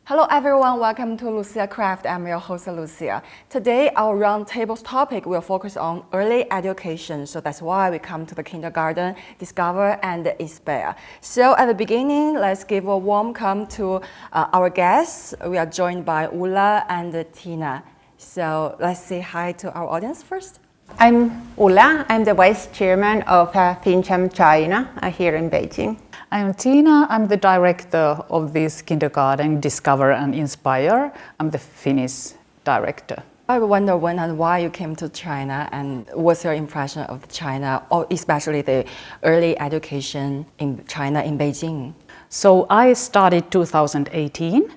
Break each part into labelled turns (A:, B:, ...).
A: Hello everyone, welcome to Lucia Craft. I'm your host Lucia. Today our roundtable's topic will focus on early education. So that's why we come to the kindergarten, discover and inspire. So at the beginning, let's give a warm welcome to our guests. We are joined by Ulla and Tiina. So let's say hi to our audience first.
B: I'm Ulla. I'm the Vice Chairman of FinnCham China here in Beijing.
C: I'm Tiina. I'm the director of this kindergarten, Discover and Inspire. I'm the Finnish director.
A: I wonder when and why you came to China and what's your impression of China, or especially the early education in China, in Beijing?
C: So I started 2018.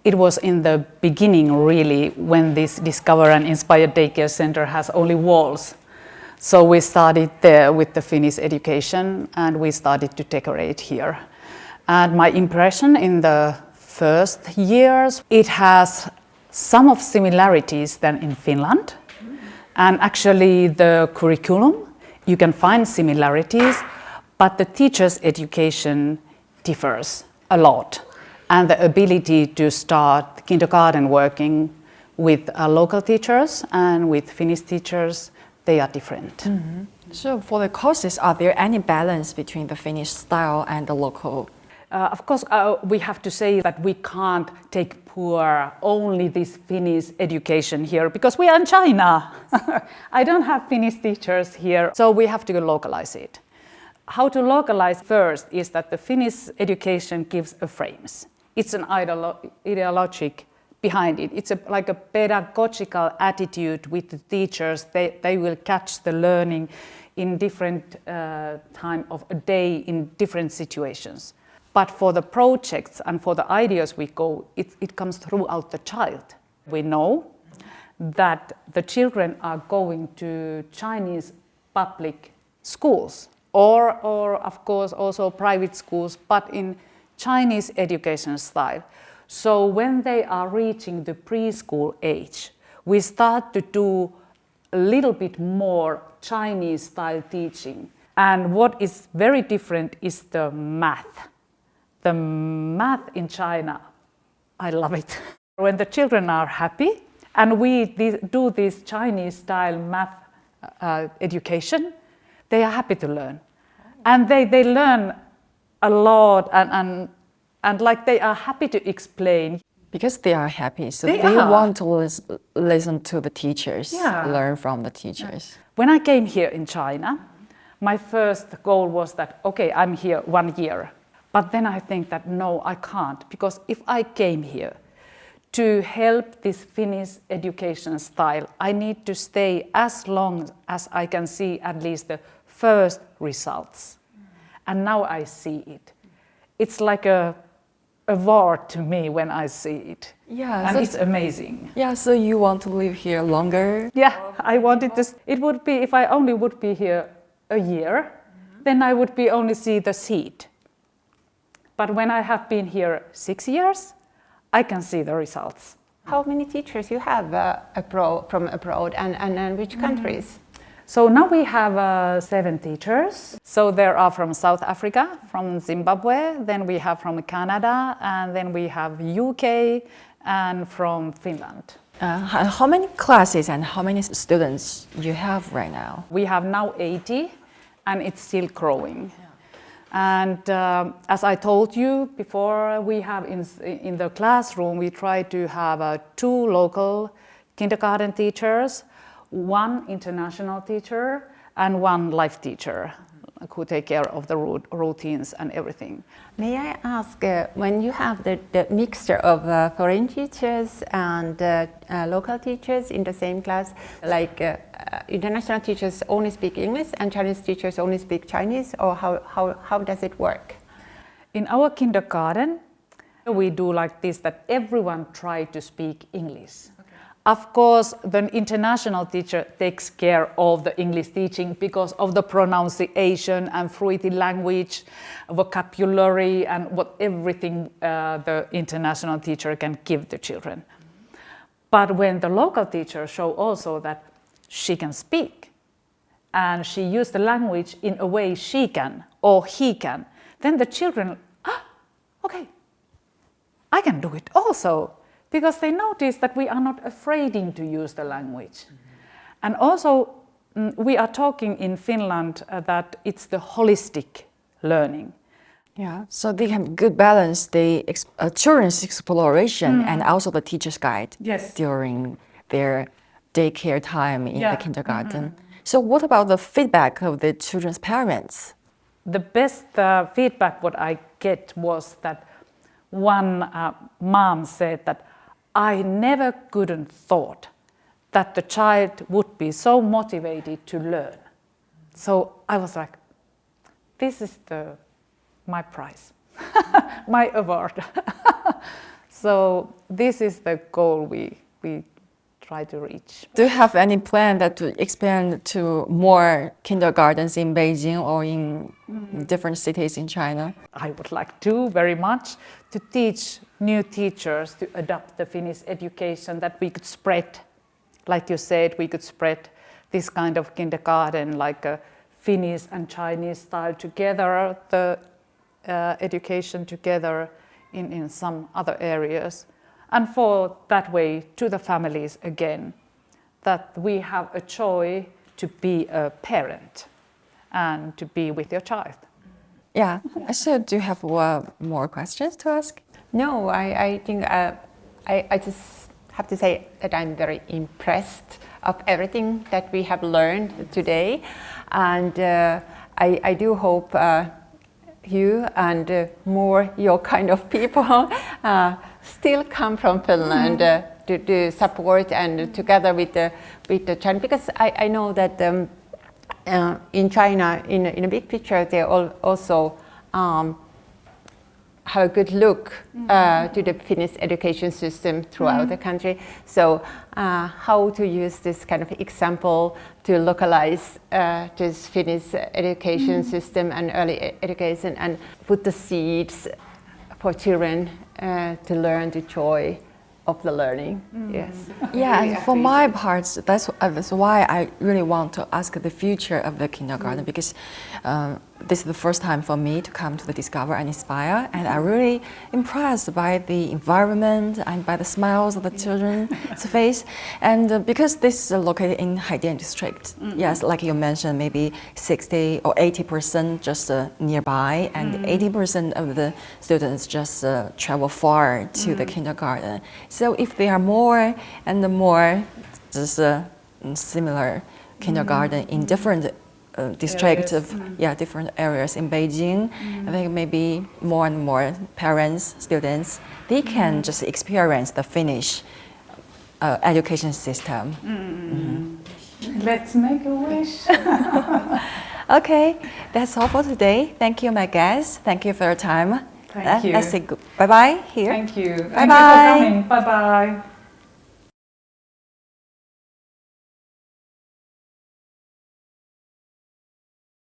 C: It was in the beginning really when this Discover and Inspire daycare center has only walls. So we started there with the Finnish education and we started to decorate here. And my impression in the first years, it has some of similarities than in Finland. And actually the curriculum, you can find similarities, but the teacher's education differs a lot. And the ability to start kindergarten working with local teachers and with Finnish teachers, they are different.
A: Mm-hmm. So for the courses, are there any balance between the Finnish style and the local?
C: Of course, we have to say that we can't take poor only this Finnish education here because we are in China. I don't have Finnish teachers here, so we have to localize it. How to localize first is that the Finnish education gives a frames. It's an ideologic behind it. It's like a pedagogical attitude with the teachers. They will catch the learning in different time of a day in different situations. But for the projects and for the ideas we go, it comes throughout the child. We know that the children are going to Chinese public schools or of course also private schools, but in Chinese education style. So when they are reaching the preschool age, we start to do a little bit more Chinese style teaching. And what is very different is the math. The math in China, I love it. When the children are happy and we do this Chinese style math education, they are happy to learn. And they learn a lot and like they are happy to explain.
A: Because they are happy, so
C: They
A: they
C: are.
A: want to listen to the teachers,
C: Yeah.
A: learn from the teachers.
C: When I came here in China, my first goal was that, okay, I'm here 1 year. But then I think that no, I can't, because if I came here to help this Finnish education style, I need to stay as long as I can see at least the first results. And now I see it. It's like a war to me when I see it.
A: Yeah,
C: And
A: so
C: it's amazing.
A: Yeah, so you want to live here longer?
C: Yeah, I wanted to. It would be, if I only would be here a year, then I would be only see the seed. But when I have been here 6 years, I can see the results.
B: How many teachers you have from abroad and which countries?
C: So now we have 7 teachers. So there are from South Africa, from Zimbabwe, then we have from Canada, and then we have UK and from Finland.
A: How many classes and how many students you have right now?
C: We have now 80 and it's still growing. And as I told you before, we have in the classroom, we try to have 2 local kindergarten teachers, 1 international teacher and 1 life teacher who take care of the routines and everything.
B: May I ask, when you have the mixture of foreign teachers and local teachers in the same class, like international teachers only speak English and Chinese teachers only speak Chinese, or how does it work?
C: In our kindergarten, we do like this, that everyone try to speak English. Of course, the international teacher takes care of the English teaching because of the pronunciation and fruity language, vocabulary, and everything the international teacher can give the children. But when the local teacher show also that she can speak and she use the language in a way she can or he can, then the children, okay, I can do it also, because they notice that we are not afraid to use the language. And also, we are talking in Finland that it's the holistic learning.
A: Yeah, so they have good balance the children's exploration and also the teacher's guide during their daycare time in the kindergarten. So what about the feedback of the children's parents?
C: The best feedback what I get was that one mom said that I never couldn't thought that the child would be so motivated to learn. So I was like, this is my prize, my award. So this is the goal we try to reach.
A: Do you have any plan that to expand to more kindergartens in Beijing or in different cities in China?
C: I would like to very much to teach new teachers to adopt the Finnish education, that we could spread, like you said, we could spread this kind of kindergarten like a Finnish and Chinese style together, the education together in some other areas. And for that way to the families again, that we have a joy to be a parent and to be with your child.
A: Yeah, so do you have more questions to ask?
B: No, I think I just have to say that I'm very impressed of everything that we have learned today, and I do hope you and more your kind of people still come from Finland to support and together with the China, because I know that in China, in a big picture, they also have a good look to the Finnish education system throughout the country. So how to use this kind of example to localize this Finnish education system and early education, and put the seeds for children to learn the joy of the learning. Yes.
A: Yeah, and for my part, that's why I really want to ask the future of the kindergarten, because this is the first time for me to come to the Discover and Inspire, and I'm really impressed by the environment and by the smiles of the children's face. And because this is located in Haidian district, yes, like you mentioned, maybe 60 or 80% just nearby, and 80% of the students just travel far to the kindergarten. So if there are more and more just similar kindergarten in different districts of different areas in Beijing, I think maybe more and more parents, students, they can just experience the Finnish education system.
C: Let's make a wish.
A: Okay, that's all for today. Thank you, my guests. Thank you for your time.
C: Thank you.
A: Let's say bye-bye here.
C: Thank you.
A: Bye-bye.
C: Thank you for coming. Bye-bye.